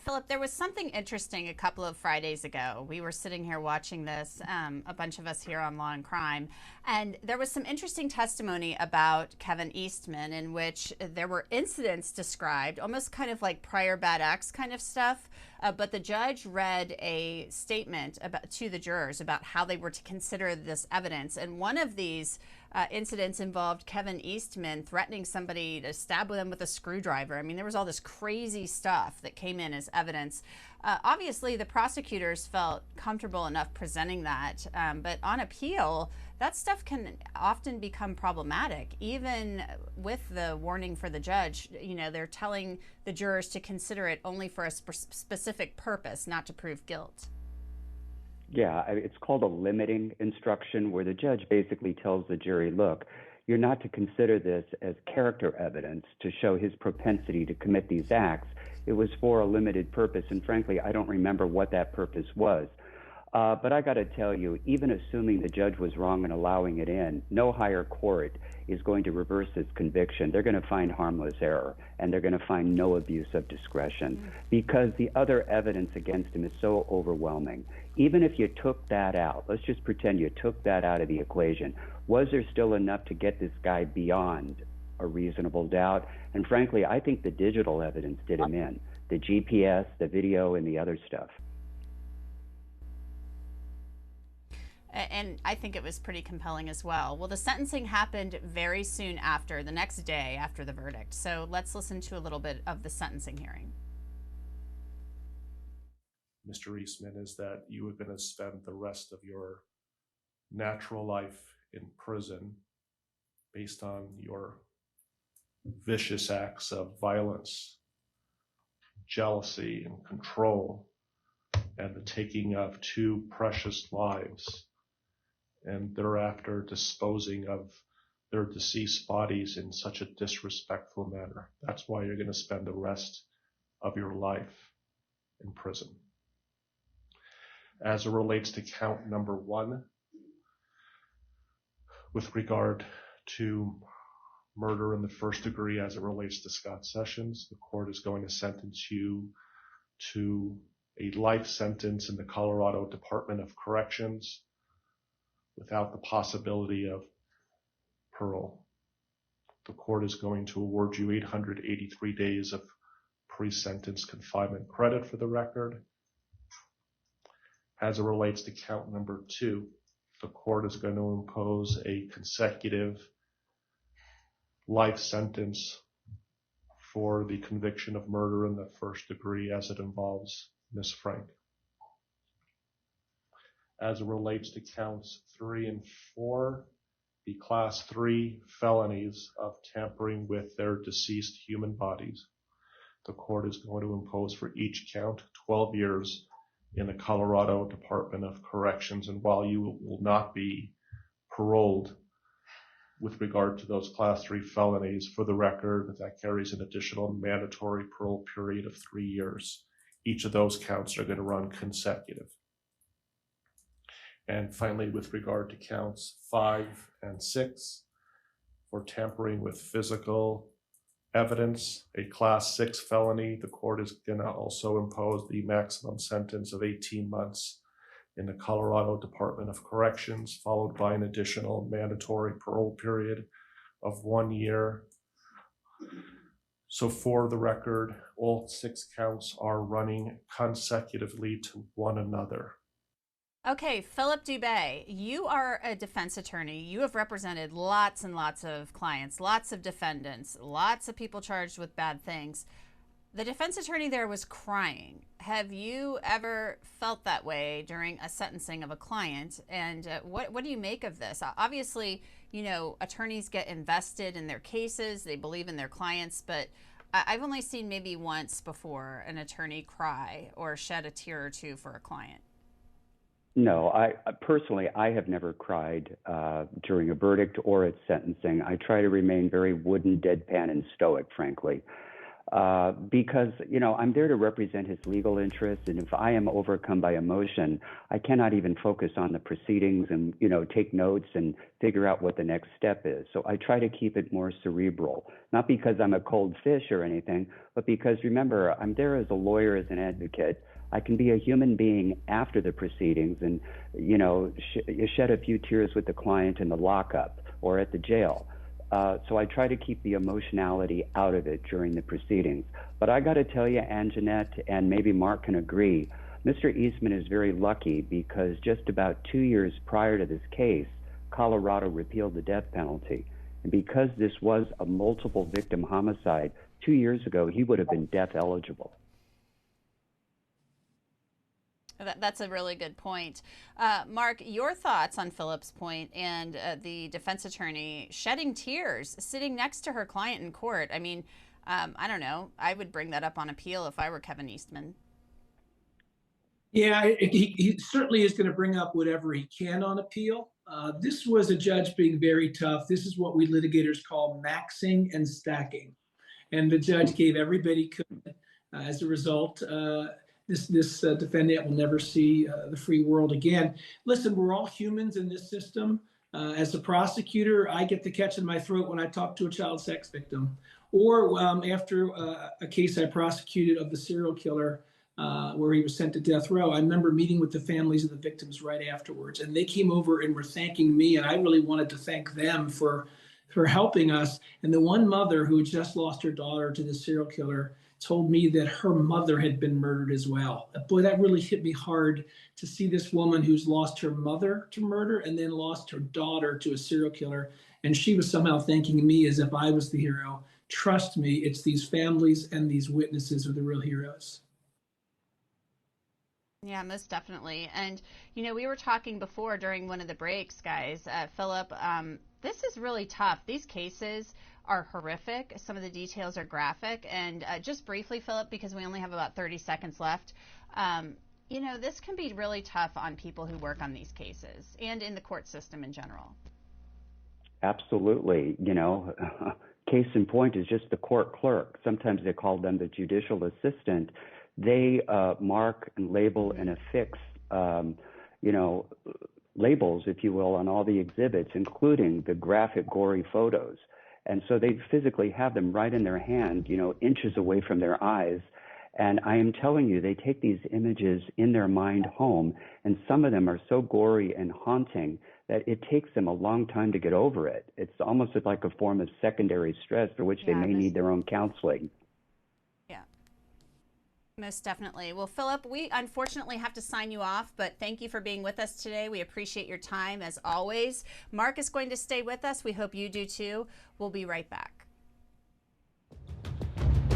Philip, there was something interesting a couple of Fridays ago. We were sitting here watching this, a bunch of us here on Law and Crime, and there was some interesting testimony about Kevin Eastman in which there were incidents described, almost kind of like prior bad acts kind of stuff. But the judge read a statement to the jurors about how they were to consider this evidence. And one of these incidents involved Kevin Eastman threatening somebody to stab them with a screwdriver. I mean, there was all this crazy stuff that came in as evidence. Obviously, the prosecutors felt comfortable enough presenting that, but on appeal, that stuff can often become problematic. Even with the warning for the judge, they're telling the jurors to consider it only for a specific purpose, not to prove guilt. Yeah, it's called a limiting instruction where the judge basically tells the jury, look, you're not to consider this as character evidence to show his propensity to commit these acts. It was for a limited purpose, and frankly, I don't remember what that purpose was. But I got to tell you, even assuming the judge was wrong in allowing it in, no higher court is going to reverse this conviction. They're going to find harmless error, and they're going to find no abuse of discretion because the other evidence against him is so overwhelming. Even if you took that out, let's just pretend you took that out of the equation, was there still enough to get this guy beyond a reasonable doubt? And frankly, I think the digital evidence did him in, the GPS, the video, and the other stuff. And I think it was pretty compelling as well. Well, the sentencing happened very soon after, the next day after the verdict. So let's listen to a little bit of the sentencing hearing. Mr. Eastman, is that you are going to spend the rest of your natural life in prison based on your vicious acts of violence, jealousy, and control, and the taking of two precious lives, and thereafter disposing of their deceased bodies in such a disrespectful manner. That's why you're going to spend the rest of your life in prison. As it relates to count number 1, with regard to murder in the first degree as it relates to Scott Sessions, the court is going to sentence you to a life sentence in the Colorado Department of Corrections without the possibility of parole. The court is going to award you 883 days of pre-sentence confinement credit for the record. As it relates to count number 2, the court is going to impose a consecutive life sentence for the conviction of murder in the first degree as it involves Ms. Frank. As it relates to counts 3 and 4, the class 3 felonies of tampering with their deceased human bodies, the court is going to impose for each count 12 years in the Colorado Department of Corrections. And while you will not be paroled with regard to those class 3 felonies, for the record, that carries an additional mandatory parole period of 3 years. Each of those counts are going to run consecutive. And finally, with regard to counts 5 and 6, for tampering with physical evidence, a class 6 felony, the court is going to also impose the maximum sentence of 18 months in the Colorado Department of Corrections, followed by an additional mandatory parole period of 1 year. So for the record, all 6 counts are running consecutively to one another. Okay, Philip Dubé, you are a defense attorney. You have represented lots and lots of clients, lots of defendants, lots of people charged with bad things. The defense attorney there was crying. Have you ever felt that way during a sentencing of a client? And what do you make of this? Obviously, attorneys get invested in their cases. They believe in their clients, but I've only seen maybe once before an attorney cry or shed a tear or two for a client. No, I personally, I have never cried during a verdict or at sentencing. I try to remain very wooden, deadpan, and stoic, frankly. because, I'm there to represent his legal interests. And if I am overcome by emotion, I cannot even focus on the proceedings and, take notes and figure out what the next step is. So I try to keep it more cerebral, not because I'm a cold fish or anything, but because, remember, I'm there as a lawyer, as an advocate. I can be a human being after the proceedings and, shed a few tears with the client in the lockup or at the jail. So I try to keep the emotionality out of it during the proceedings. But I got to tell you, Angenette, and maybe Mark can agree, Mr. Eastman is very lucky because just about 2 years prior to this case, Colorado repealed the death penalty. And because this was a multiple victim homicide, 2 years ago, he would have been death eligible. That's a really good point. Mark, your thoughts on Philip's point and the defense attorney shedding tears, sitting next to her client in court. I mean, I don't know. I would bring that up on appeal if I were Kevin Eastman. Yeah, he certainly is going to bring up whatever he can on appeal. This was a judge being very tough. This is what we litigators call maxing and stacking. And the judge gave everybody could. As a result, this defendant will never see the free world again. Listen, we're all humans in this system. As a prosecutor, I get the catch in my throat when I talk to a child sex victim, or after a case I prosecuted of the serial killer where he was sent to death row. I remember meeting with the families of the victims right afterwards, and they came over and were thanking me, and I really wanted to thank them for helping us. And the one mother who had just lost her daughter to the serial killer told me that her mother had been murdered as well. Boy, that really hit me hard to see this woman who's lost her mother to murder and then lost her daughter to a serial killer. And she was somehow thanking me as if I was the hero. Trust me, it's these families and these witnesses who are the real heroes. Yeah, most definitely. And, we were talking before during one of the breaks, guys, Philip, this is really tough. These cases are horrific. Some of the details are graphic. And just briefly, Philip, because we only have about 30 seconds left, this can be really tough on people who work on these cases and in the court system in general. Absolutely. Case in point is just the court clerk. Sometimes they call them the judicial assistant. They mark and label and affix, labels, if you will, on all the exhibits, including the graphic, gory photos. And so they physically have them right in their hand, inches away from their eyes. And I am telling you, they take these images in their mind home, and some of them are so gory and haunting that it takes them a long time to get over it. It's almost like a form of secondary stress for which they may need their own counseling. Yeah, most definitely. Well, Philip, we unfortunately have to sign you off, but thank you for being with us today. We appreciate your time as always. Mark is going to stay with us. We hope you do too. We'll be right back.